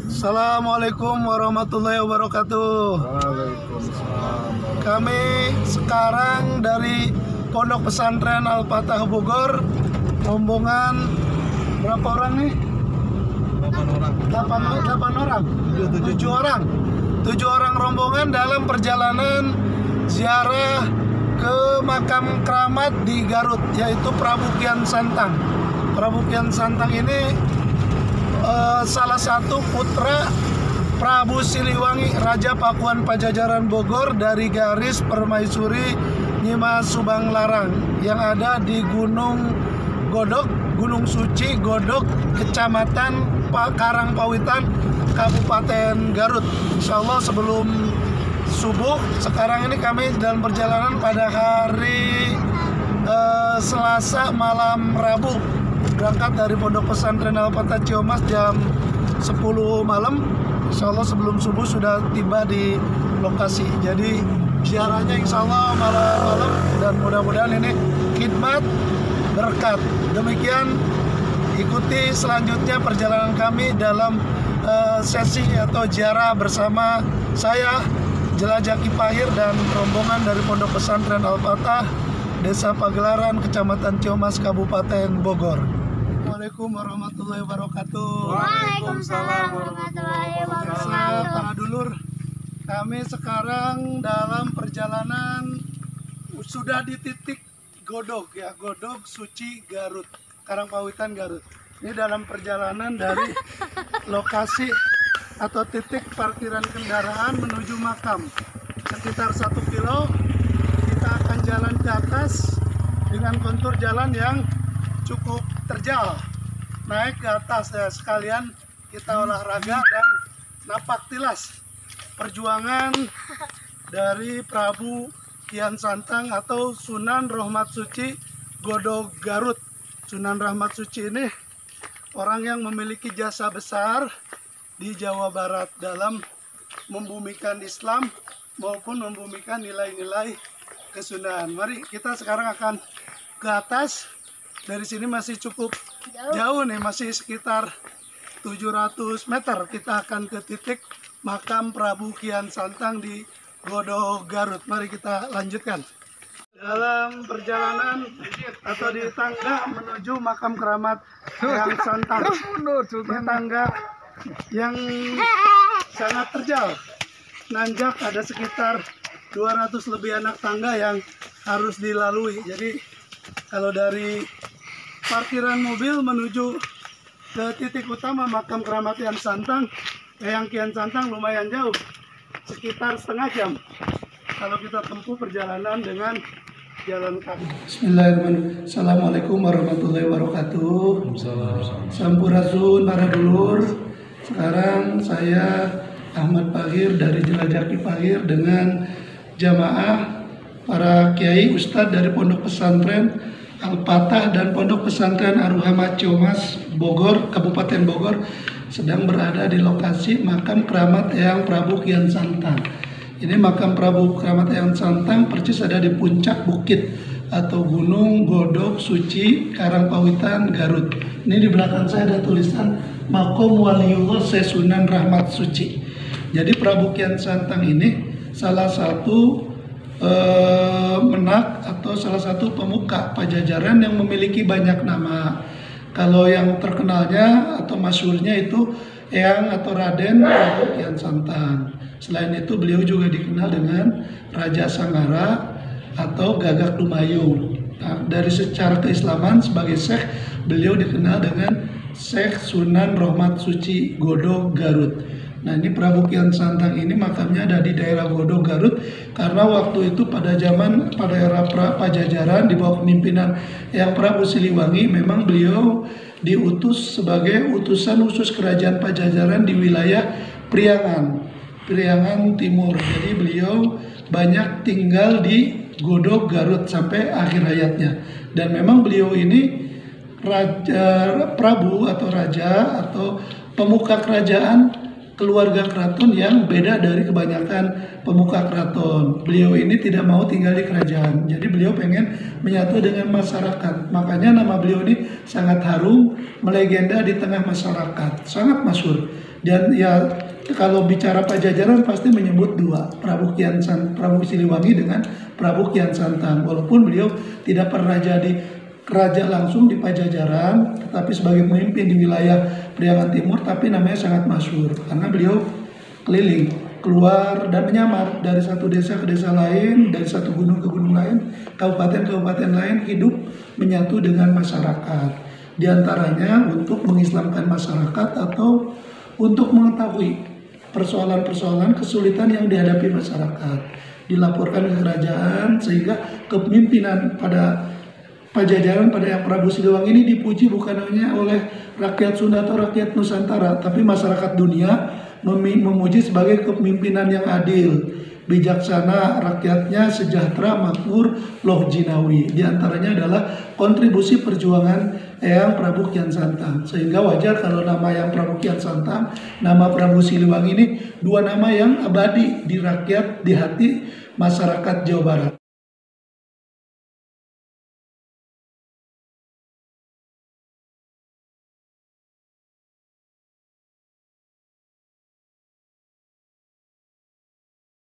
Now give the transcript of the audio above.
Assalamualaikum warahmatullahi wabarakatuh. Waalaikumsalam. Kami sekarang dari Pondok Pesantren Al-Fatah Bogor, rombongan berapa orang nih? 8 orang. 7 orang rombongan dalam perjalanan ziarah ke makam keramat di Garut, yaitu Prabu Kian Santang. Prabu Kian Santang ini salah satu putra Prabu Siliwangi, Raja Pakuan Pajajaran Bogor dari garis Permaisuri Nyima Subang Larang yang ada di Gunung Godok, Gunung Suci Godok, Kecamatan Karangpawitan, Kabupaten Garut. Insya Allah sebelum subuh. Sekarang ini kami dalam perjalanan pada hari Selasa malam Rabu, berangkat dari Pondok Pesantren Al-Fatah Ciamas jam 10 malam. Insya Allah sebelum subuh sudah tiba di lokasi. Jadi ziarahnya insya Allah malam-malam, dan mudah-mudahan ini khidmat berkat. Demikian, ikuti selanjutnya perjalanan kami dalam sesi atau ziarah bersama saya, Jelajah Kipahir, dan rombongan dari Pondok Pesantren Al-Fatah, Desa Pagelaran, Kecamatan Ciamas, Kabupaten Bogor. Assalamualaikum warahmatullahi wabarakatuh. Waalaikumsalam warahmatullahi wabarakatuh. Para dulur, kami sekarang dalam perjalanan sudah di titik Godok ya, Godok Suci Garut, Karangpawitan Garut. Ini dalam perjalanan dari lokasi atau titik parkiran kendaraan menuju makam. Sekitar 1 kilo, kita akan jalan ke atas dengan kontur jalan yang cukup terjal. Naik ke atas ya, sekalian kita olahraga dan napak tilas perjuangan dari Prabu Kian Santang atau Sunan Rahmat Suci Godok Garut. Sunan Rahmat Suci ini orang yang memiliki jasa besar di Jawa Barat dalam membumikan Islam maupun membumikan nilai-nilai kesunahan. Mari kita sekarang akan ke atas. Dari sini masih cukup jauh nih, masih sekitar 700 meter. Kita akan ke titik makam Prabu Kian Santang di Godok Garut. Mari kita lanjutkan. Dalam perjalanan atau di tangga menuju makam keramat Kian Santang. Ini tangga yang sangat terjal, nanjak, ada sekitar 200 lebih anak tangga yang harus dilalui. Jadi kalau dari parkiran mobil menuju ke titik utama makam keramat Kian Santang, Eyang Kian Santang lumayan jauh, sekitar setengah jam kalau kita tempuh perjalanan dengan jalan kaki. Bismillahirrahmanirrahim. Assalamualaikum warahmatullahi wabarakatuh. Sampurasun para dulur. Sekarang saya Ahmad Pahir dari Jelajah Kipahir dengan jamaah para kiai ustadz dari Pondok Pesantren Al-Fatah dan Pondok Pesantren Ar-Ruhamah Ciamas Bogor, Kabupaten Bogor, sedang berada di lokasi makam keramat Eyang Prabu Kian Santang. Ini makam Prabu Keramat Eyang Santang persis ada di puncak bukit atau Gunung Godok Suci Karangpawitan Garut. Ini di belakang saya ada tulisan Makom Waliullah Sunan Rahmat Suci. Jadi Prabu Kian Santang ini salah satu menak atau salah satu pemuka Pajajaran yang memiliki banyak nama. Kalau yang terkenalnya atau masyhurnya itu Eyang atau Raden Prabu Kian Santang. Selain itu beliau juga dikenal dengan Raja Sanggara atau Gagak Lumayung. Nah, dari secara keislaman sebagai Syekh, beliau dikenal dengan Syekh Sunan Rahmat Suci Godok Garut. Nah, ini Prabu Kian Santang ini makamnya ada di daerah Godok Garut karena waktu itu pada era Pajajaran di bawah kepemimpinan Eyang Prabu Siliwangi, memang beliau diutus sebagai utusan khusus kerajaan Pajajaran di wilayah Priangan Timur. Jadi beliau banyak tinggal di Godok Garut sampai akhir hayatnya. Dan memang beliau ini Prabu atau raja atau pemuka kerajaan keluarga keraton yang beda dari kebanyakan pemuka keraton. Beliau ini tidak mau tinggal di kerajaan, jadi beliau pengen menyatu dengan masyarakat. Makanya nama beliau ini sangat harum, melegenda di tengah masyarakat, sangat masyhur. Dan ya kalau bicara Pajajaran pasti menyebut dua, Prabu Siliwangi dengan Prabu Kian Santang. Walaupun beliau tidak pernah jadi raja langsung di Pajajaran, tetapi sebagai pemimpin di wilayah Priangan Timur, tapi namanya sangat masyhur karena beliau keliling, keluar dan menyamar dari satu desa ke desa lain, dari satu gunung ke gunung lain, kabupaten ke kabupaten lain, hidup menyatu dengan masyarakat. Di antaranya untuk mengislamkan masyarakat atau untuk mengetahui persoalan-persoalan kesulitan yang dihadapi masyarakat, dilaporkan ke kerajaan, sehingga kepemimpinan pada Pajajaran pada Prabu Siliwangi ini dipuji bukan hanya oleh rakyat Sunda atau rakyat Nusantara, tapi masyarakat dunia memuji sebagai kepemimpinan yang adil, bijaksana, rakyatnya sejahtera, makmur, loh jinawi. Di antaranya adalah kontribusi perjuangan Eyang Prabu Kian Santang. Sehingga wajar kalau nama yang Prabu Kian Santang, nama Prabu Siliwangi ini dua nama yang abadi di rakyat, di hati masyarakat Jawa Barat.